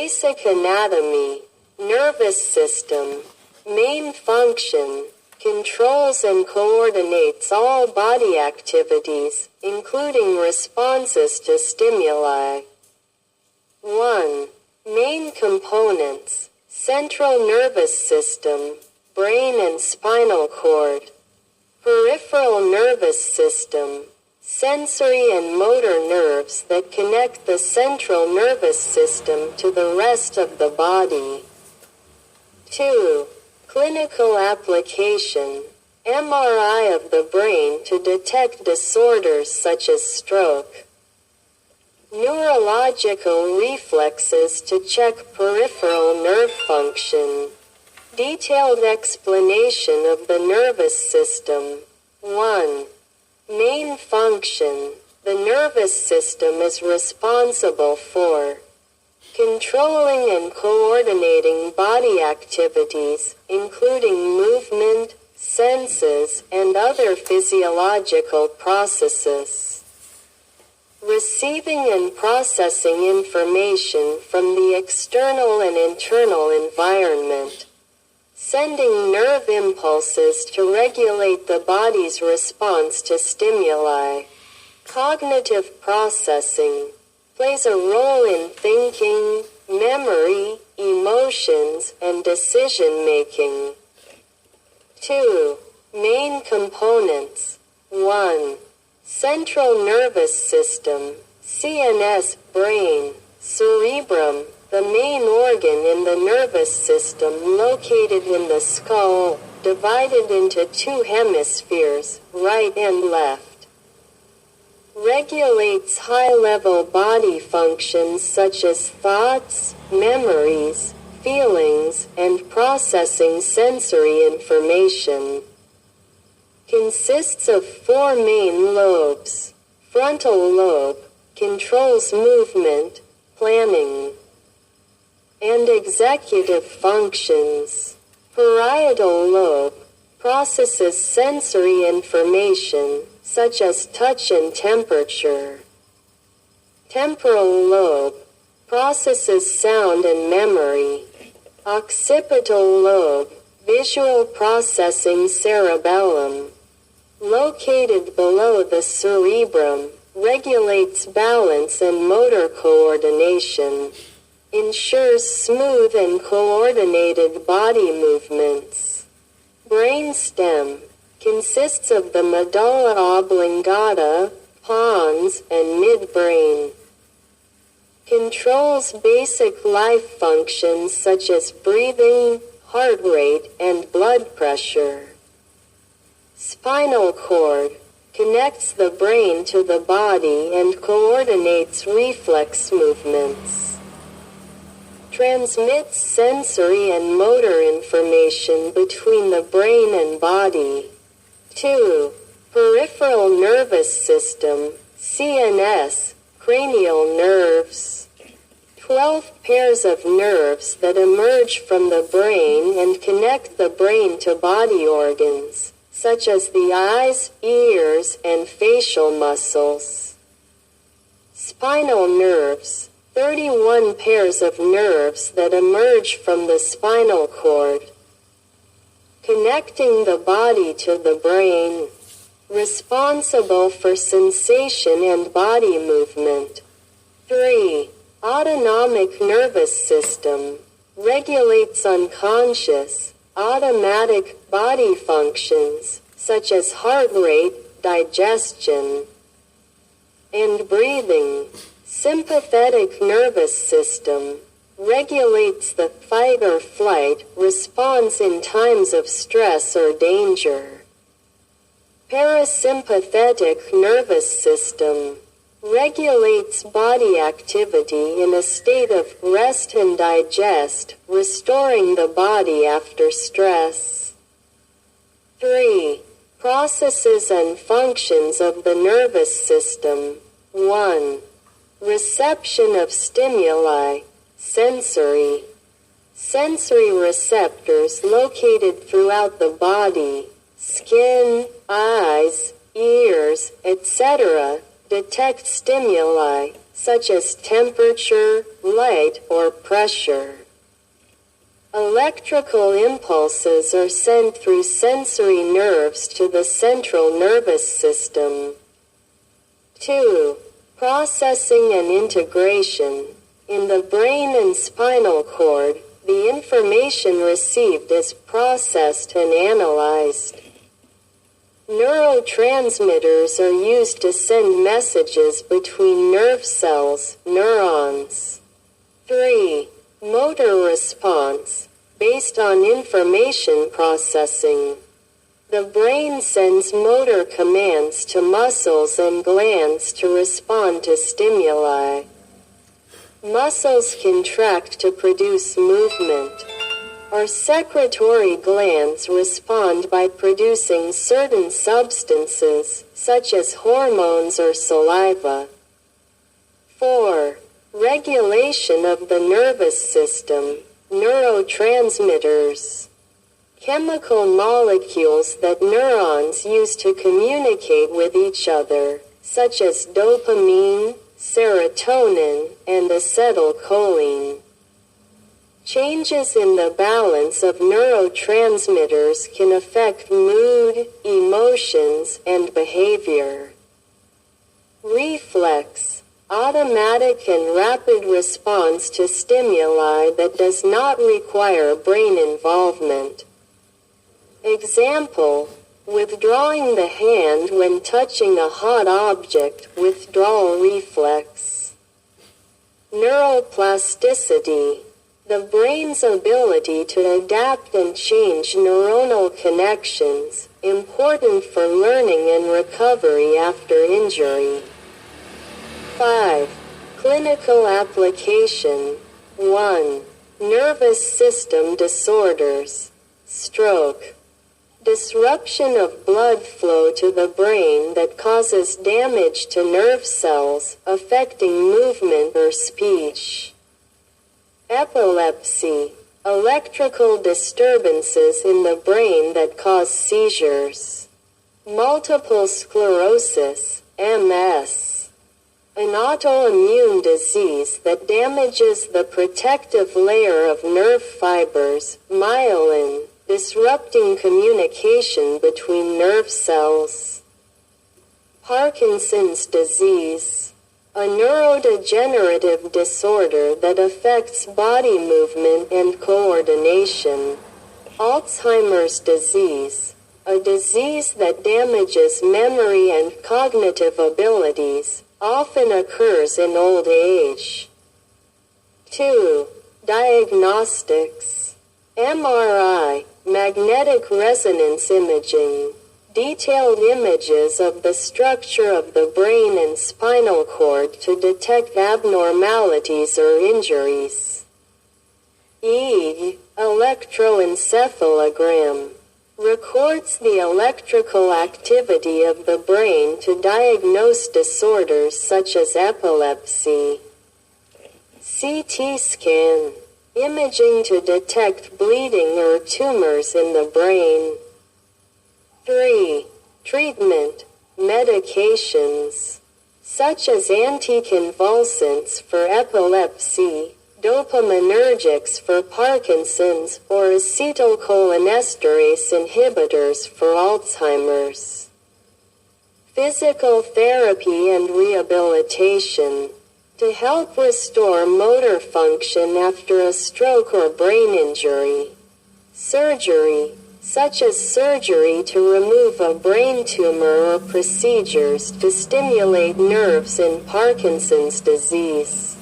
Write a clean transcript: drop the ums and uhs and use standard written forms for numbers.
Basic anatomy, nervous system, main function, controls and coordinates all body activities, including responses to stimuli. 1. Main components, central nervous system, brain and spinal cord. Peripheral nervous system, sensory and motor nerves that connect the central nervous system to the rest of the body. 2. Clinical application, MRI of the brain to detect disorders such as stroke. Neurological reflexes to check peripheral nerve function. Detailed explanation of the nervous system. 1. Main function. The nervous system is responsible for controlling and coordinating body activities, including movement, senses, and other physiological processes. Receiving and processing information from the external and internal environment. Sending nerve impulses to regulate the body's response to stimuli. Cognitive processing plays a role in thinking, memory, emotions, and decision-making. 2. Main components. 1. Central nervous system, CNS, brain, cerebrum, the main organ in the nervous system located in the skull, divided into two hemispheres, right and left. Regulates high-level body functions such as thoughts, memories, feelings, and processing sensory information. Consists of four main lobes. Frontal lobe controls movement, planning, and executive functions. Parietal lobe processes sensory information, such as touch and temperature. Temporal lobe processes sound and memory. Occipital lobe, visual processing cerebellum, located below the cerebrum, regulates balance and motor coordination. Ensures smooth and coordinated body movements. Brainstem consists of the medulla oblongata, pons, and midbrain. Controls basic life functions such as breathing, heart rate, and blood pressure. Spinal cord connects the brain to the body and coordinates reflex movements. Transmits sensory and motor information between the brain and body. 2. Peripheral nervous system, CNS, cranial nerves. 12 pairs of nerves that emerge from the brain and connect the brain to body organs, such as the eyes, ears, and facial muscles. Spinal nerves. 31 pairs of nerves that emerge from the spinal cord, connecting the body to the brain, responsible for sensation and body movement. 3. Autonomic nervous system, regulates unconscious, automatic body functions, such as heart rate, digestion, and breathing. Sympathetic nervous system regulates the fight or flight response in times of stress or danger. Parasympathetic nervous system regulates body activity in a state of rest and digest, restoring the body after stress. 3. Processes and functions of the nervous system. 1. Reception of stimuli, sensory. Sensory receptors located throughout the body, skin, eyes, ears, etc., detect stimuli, such as temperature, light, or pressure. Electrical impulses are sent through sensory nerves to the central nervous system. 2. Processing and integration. In the brain and spinal cord, the information received is processed and analyzed. Neurotransmitters are used to send messages between nerve cells, neurons. 3. Motor response. Based on information processing, the brain sends motor commands to muscles and glands to respond to stimuli. Muscles contract to produce movement. Our secretory glands respond by producing certain substances, such as hormones or saliva. 4. Regulation of the nervous system. Neurotransmitters. Chemical molecules that neurons use to communicate with each other, such as dopamine, serotonin, and acetylcholine. Changes in the balance of neurotransmitters can affect mood, emotions, and behavior. Reflex. Automatic and rapid response to stimuli that does not require brain involvement. Example: withdrawing the hand when touching a hot object, withdrawal reflex. Neuroplasticity. The brain's ability to adapt and change neuronal connections, important for learning and recovery after injury. 5. Clinical application. 1. Nervous system disorders. Stroke. Disruption of blood flow to the brain that causes damage to nerve cells, affecting movement or speech. Epilepsy. Electrical disturbances in the brain that cause seizures. Multiple sclerosis, MS. An autoimmune disease that damages the protective layer of nerve fibers, myelin, disrupting communication between nerve cells. Parkinson's disease. A neurodegenerative disorder that affects body movement and coordination. Alzheimer's disease. A disease that damages memory and cognitive abilities, often occurs in old age. 2. Diagnostics. MRI, magnetic resonance imaging. Detailed images of the structure of the brain and spinal cord to detect abnormalities or injuries. EEG, electroencephalogram. Records the electrical activity of the brain to diagnose disorders such as epilepsy. CT scan. Imaging to detect bleeding or tumors in the brain. 3. Treatment. Medications. Such as anticonvulsants for epilepsy, dopaminergics for Parkinson's, or acetylcholinesterase inhibitors for Alzheimer's. Physical therapy and rehabilitation. To help restore motor function after a stroke or brain injury. Surgery, such as surgery to remove a brain tumor or procedures to stimulate nerves in Parkinson's disease.